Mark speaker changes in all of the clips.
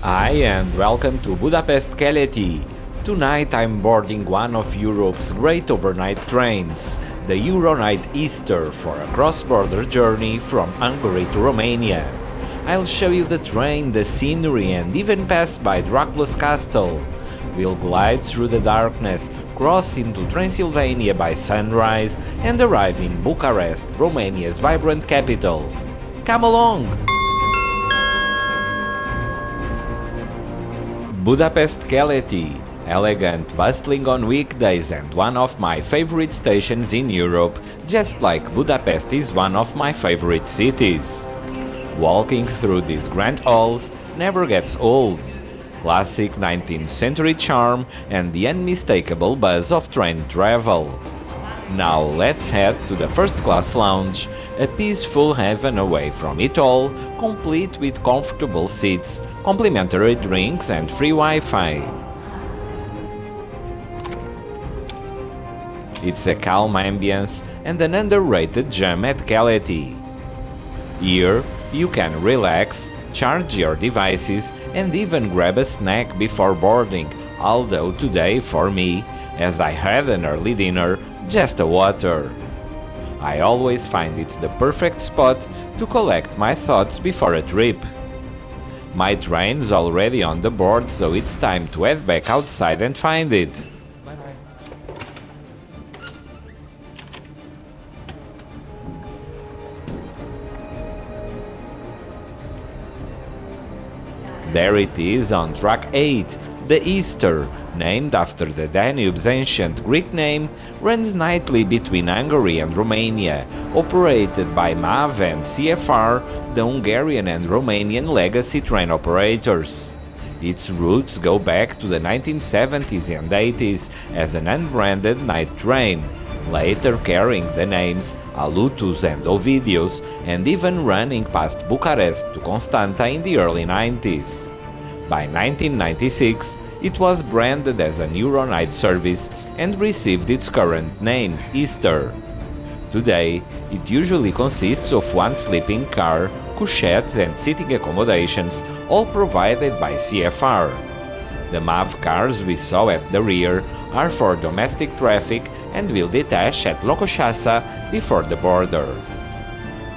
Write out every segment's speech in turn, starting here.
Speaker 1: Hi and welcome to Budapest Keleti. Tonight I'm boarding one of Europe's great overnight trains, the EuroNight Ister, for a cross-border journey from Hungary to Romania. I'll show you the train, the scenery and even pass by Dracula's castle. We'll glide through the darkness, cross into Transylvania by sunrise and arrive in Bucharest, Romania's vibrant capital. Come along! Budapest Keleti, elegant, bustling on weekdays and one of my favorite stations in Europe, just like Budapest is one of my favorite cities. Walking through these grand halls never gets old. Classic 19th century charm and the unmistakable buzz of train travel. Now let's head to the first class lounge, a peaceful haven away from it all, complete with comfortable seats, complimentary drinks and free Wi-Fi. It's a calm ambience and an underrated gem at Keleti. Here you can relax, charge your devices and even grab a snack before boarding, although today for me, as I had an early dinner, just a water. I always find it's the perfect spot to collect my thoughts before a trip. My train's already on the board, so it's time to head back outside and find it. There it is on track 8, the Ister, named after the Danube's ancient Greek name, runs nightly between Hungary and Romania, operated by MAV and CFR, the Hungarian and Romanian legacy train operators. Its roots go back to the 1970s and 80s as an unbranded night train, later carrying the names Alutus and Ovidius and even running past Bucharest to Constanta in the early 90s. By 1996, it was branded as an EuroNight service and received its current name, Ister. Today, it usually consists of one sleeping car, couchettes and sitting accommodations, all provided by CFR. The MAV cars we saw at the rear are for domestic traffic and will detach at Lokoshaza before the border.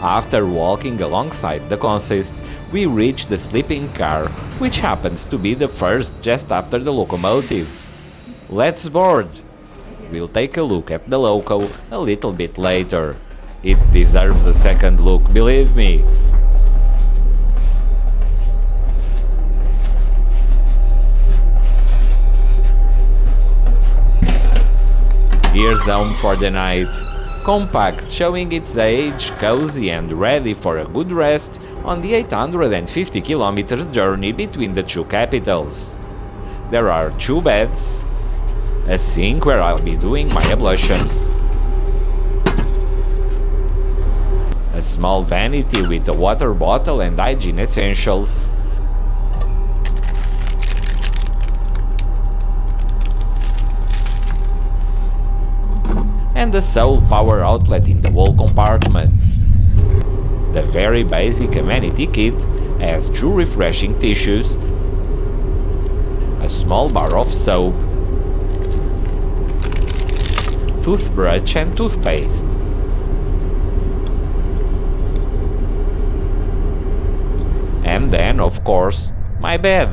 Speaker 1: After walking alongside the consist, we reach the sleeping car, which happens to be the first just after the locomotive. Let's board! We'll take a look at the Loco a little bit later. It deserves a second look, believe me. Here's home for the night. Compact, showing its age, cozy and ready for a good rest on the 850 kilometers journey between the two capitals. There are two beds, a sink where I'll be doing my ablutions, a small vanity with a water bottle and hygiene essentials, and the sole power outlet in the wall compartment. The very basic amenity kit has two refreshing tissues, a small bar of soap, toothbrush and toothpaste. And then, of course, my bed.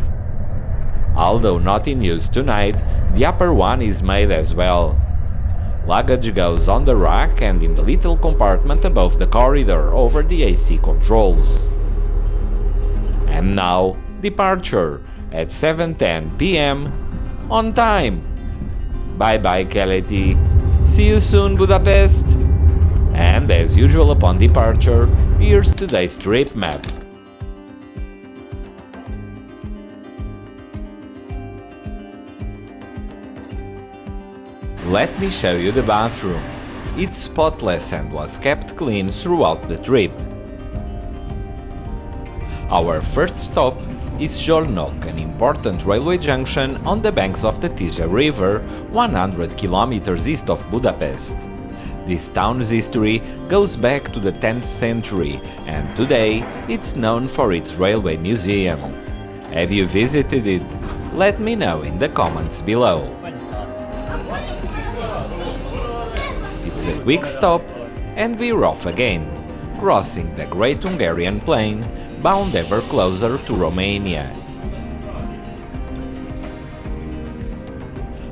Speaker 1: Although not in use tonight, the upper one is made as well. Luggage goes on the rack and in the little compartment above the corridor over the AC controls. And now, departure at 7:10 p.m. on time. Bye bye Keleti. See you soon Budapest. And as usual upon departure, here's today's trip map. Let me show you the bathroom. It's spotless and was kept clean throughout the trip. Our first stop is Szolnok, an important railway junction on the banks of the Tisza River, 100 kilometers east of Budapest. This town's history goes back to the 10th century and today it's known for its railway museum. Have you visited it? Let me know in the comments below. It's a quick stop and we're off again, crossing the Great Hungarian Plain, bound ever closer to Romania.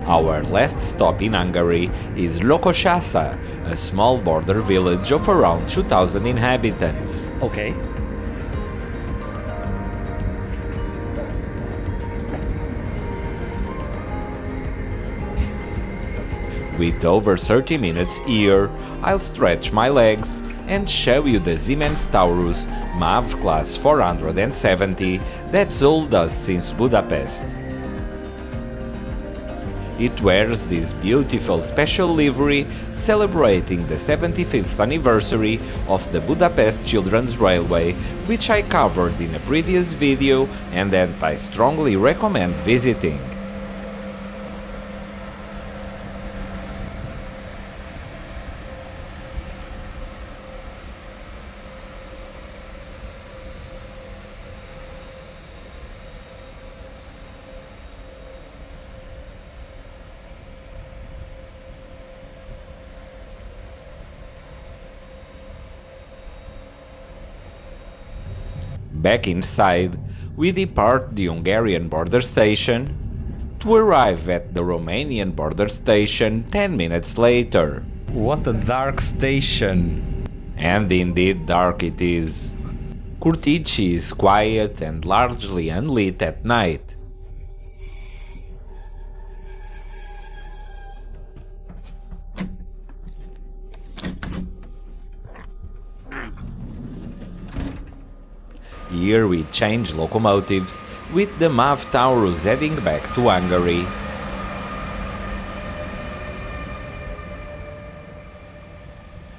Speaker 1: Our last stop in Hungary is Lokoshaza, a small border village of around 2,000 inhabitants.
Speaker 2: Okay.
Speaker 1: With over 30 minutes here, I'll stretch my legs and show you the Siemens Taurus MAV Class 470 that sold us since Budapest. It wears this beautiful special livery celebrating the 75th anniversary of the Budapest Children's Railway, which I covered in a previous video and that I strongly recommend visiting. Back inside, we depart the Hungarian border station to arrive at the Romanian border station 10 minutes later.
Speaker 2: What a dark station!
Speaker 1: And indeed dark it is. Curtici is quiet and largely unlit at night. Here we change locomotives, with the MAV Taurus heading back to Hungary.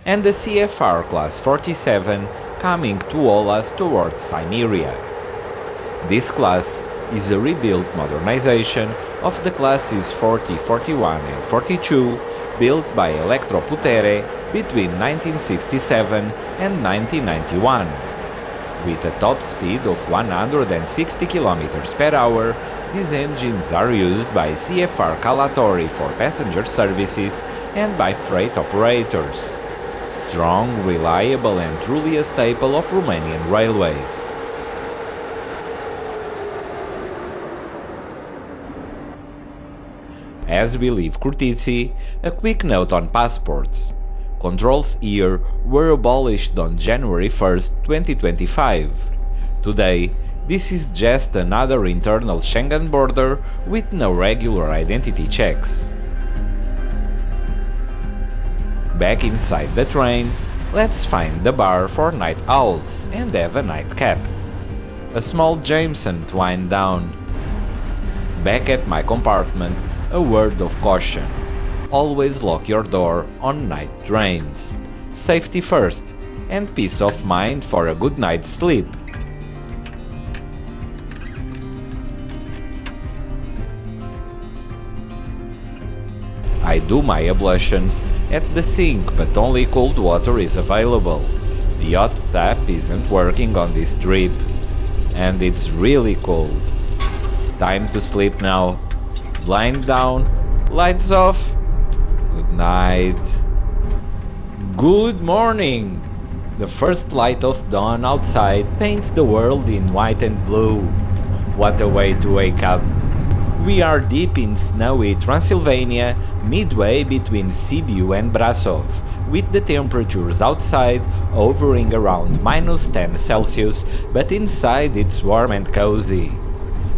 Speaker 1: And the CFR Class 47 coming to haul us towards Siberia. This class is a rebuilt modernization of the classes 40, 41 and 42 built by Electroputere between 1967 and 1991. With a top speed of 160 km per hour, these engines are used by CFR Class for passenger services and by freight operators. Strong, reliable and truly a staple of Romanian railways. As we leave Curtici, a quick note on passports. Controls here were abolished on January 1st, 2025. Today, this is just another internal Schengen border with no regular identity checks. Back inside the train, let's find the bar for night owls and have a nightcap. A small Jameson to wind down. Back at my compartment, a word of caution. Always lock your door on night trains. Safety first, and peace of mind for a good night's sleep. I do my ablutions at the sink, but only cold water is available. The hot tap isn't working on this trip, and it's really cold. Time to sleep now. Blind down, lights off. Good night. Good morning! The first light of dawn outside paints the world in white and blue. What a way to wake up! We are deep in snowy Transylvania, midway between Sibiu and Brasov, with the temperatures outside hovering around -10 Celsius, but inside it's warm and cozy.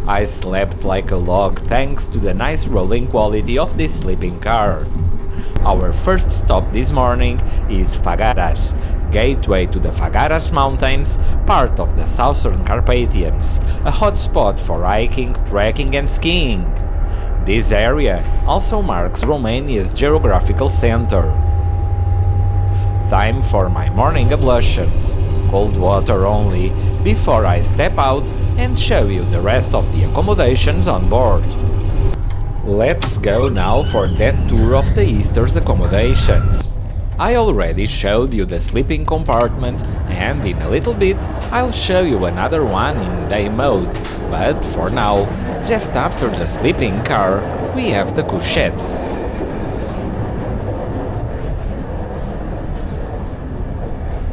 Speaker 1: I slept like a log thanks to the nice rolling quality of this sleeping car. Our first stop this morning is Făgăraș, gateway to the Făgăraș Mountains, part of the Southern Carpathians, a hot spot for hiking, trekking and skiing. This area also marks Romania's geographical center. Time for my morning ablutions, cold water only, before I step out and show you the rest of the accommodations on board. Let's go now for that tour of the Easter's accommodations. I already showed you the sleeping compartment, and in a little bit I'll show you another one in day mode, but for now, just after the sleeping car, we have the couchettes.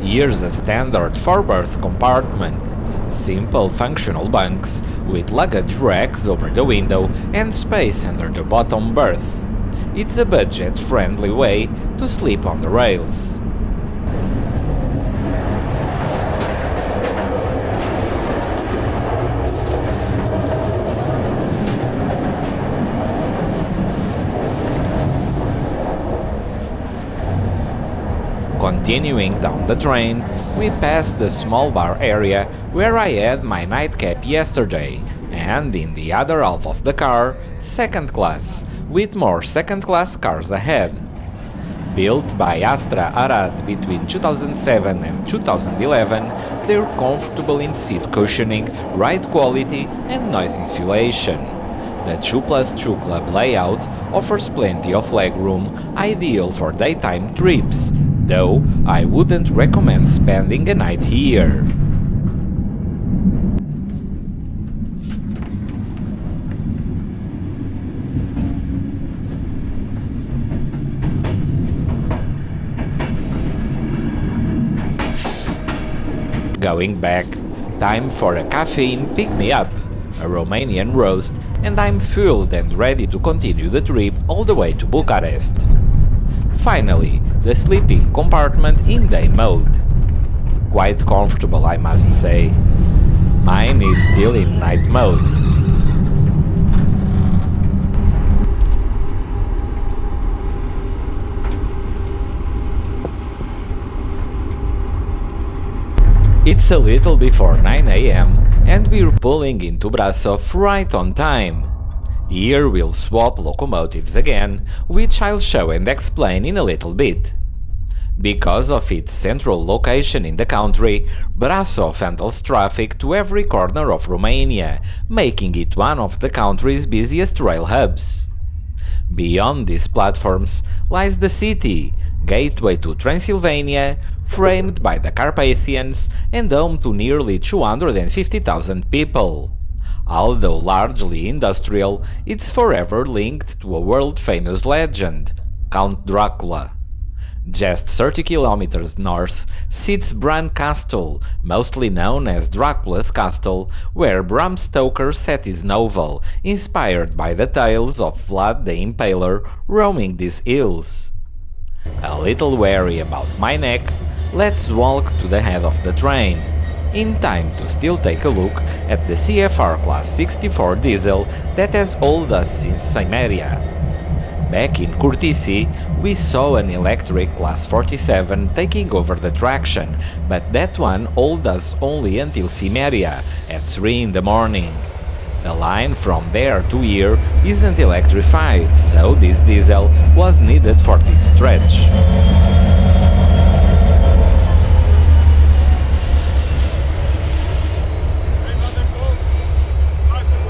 Speaker 1: Here's a standard 4-berth compartment. Simple functional bunks with luggage racks over the window and space under the bottom berth. It's a budget-friendly way to sleep on the rails. Continuing down the train, we pass the small bar area where I had my nightcap yesterday, and in the other half of the car, second class, with more second-class cars ahead. Built by Astra Arad between 2007 and 2011, they're comfortable in seat cushioning, ride quality and noise insulation. The 2+2 club layout offers plenty of legroom, ideal for daytime trips, though I wouldn't recommend spending a night here. Going back, time for a caffeine pick-me-up, a Romanian roast, and I'm fueled and ready to continue the trip all the way to Bucharest. Finally, the sleeping compartment in day mode. Quite comfortable, I must say. Mine is still in night mode. It's a little before 9 AM and we're pulling into Brasov right on time. Here we'll swap locomotives again, which I'll show and explain in a little bit. Because of its central location in the country, Brasov handles traffic to every corner of Romania, making it one of the country's busiest rail hubs. Beyond these platforms lies the city, gateway to Transylvania, framed by the Carpathians and home to nearly 250,000 people. Although largely industrial, it's forever linked to a world-famous legend, Count Dracula. Just 30 kilometers north sits Bran Castle, mostly known as Dracula's Castle, where Bram Stoker set his novel, inspired by the tales of Vlad the Impaler roaming these hills. A little wary about my neck, let's walk to the head of the train, in time to still take a look at the CFR Class 64 diesel that has hauled us since Siemens. Back in Curtici, we saw an electric Class 47 taking over the traction, but that one hauled us only until Siemens at 3 in the morning. The line from there to here isn't electrified, so this diesel was needed for this stretch.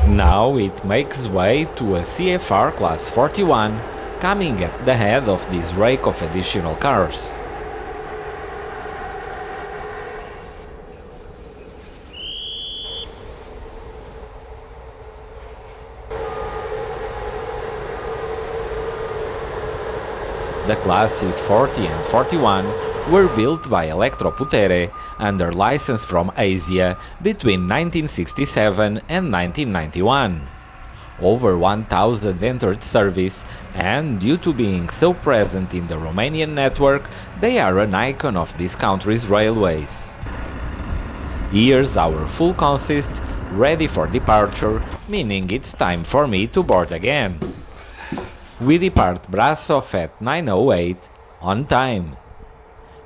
Speaker 1: Now it makes way to a CFR Class 41, coming at the head of this rake of additional cars. The classes 40 and 41 were built by Electroputere under license from Asia between 1967 and 1991. Over 1,000 entered service, and due to being so present in the Romanian network, they are an icon of this country's railways. Here's our full consist, ready for departure, meaning it's time for me to board again. We depart Brasov at 9:08, on time.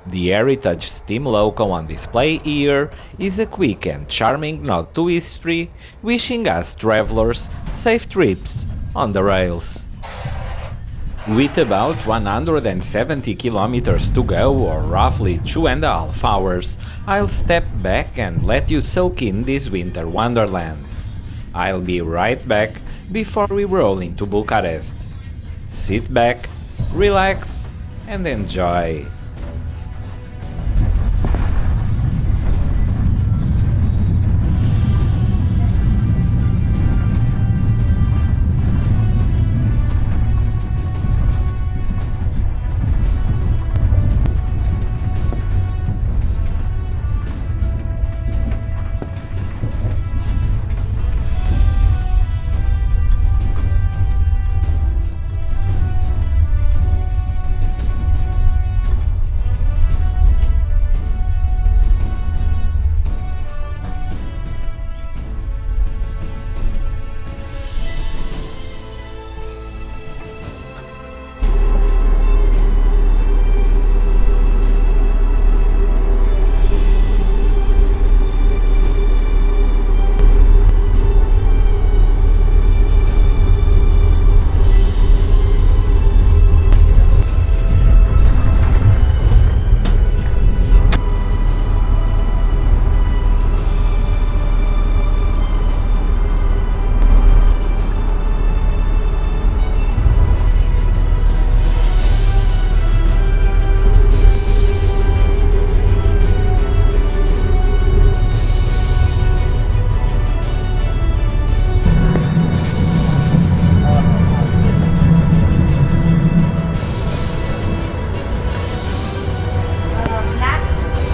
Speaker 1: The heritage steam loco on display here is a quick and charming nod to history, wishing us travelers safe trips on the rails. With about 170 kilometers to go, or roughly 2.5 hours, I'll step back and let you soak in this winter wonderland. I'll be right back before we roll into Bucharest. Sit back, relax, and enjoy.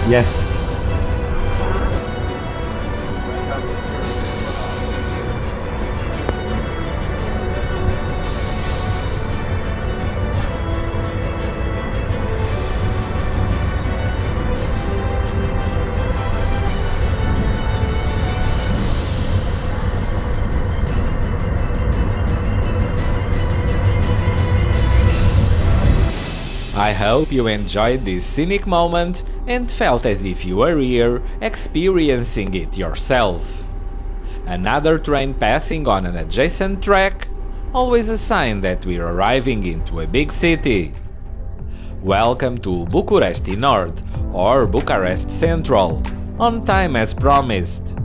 Speaker 2: Yes.
Speaker 1: I hope you enjoyed this scenic moment and felt as if you were here experiencing it yourself. Another train passing on an adjacent track, always a sign that we're arriving into a big city. Welcome to Bucuresti Nord, or Bucharest Central, on time as promised.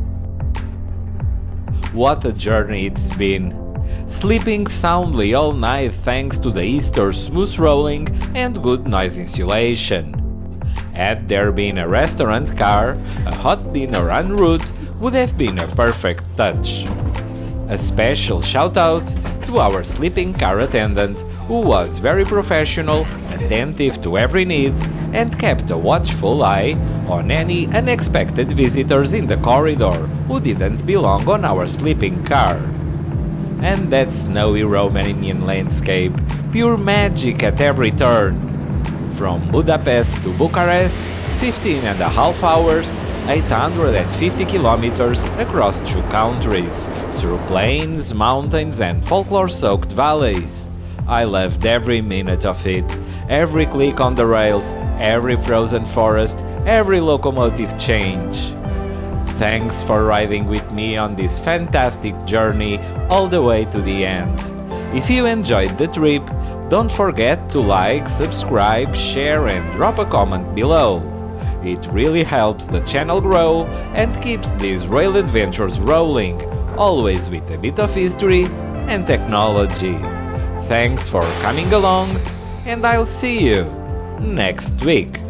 Speaker 1: What a journey it's been! Sleeping soundly all night thanks to the Ister's smooth rolling and good noise insulation. Had there been a restaurant car, a hot dinner en route would have been a perfect touch. A special shout out to our sleeping car attendant, who was very professional, attentive to every need, and kept a watchful eye on any unexpected visitors in the corridor who didn't belong on our sleeping car. And that snowy Romanian landscape, pure magic at every turn. From Budapest to Bucharest, 15.5 hours, 850 kilometers across 2 countries, through plains, mountains and folklore-soaked valleys. I loved every minute of it, every click on the rails, every frozen forest, every locomotive change. Thanks for riding with me on this fantastic journey all the way to the end. If you enjoyed the trip, don't forget to like, subscribe, share and drop a comment below. It really helps the channel grow and keeps these rail adventures rolling, always with a bit of history and technology. Thanks for coming along, and I'll see you next week.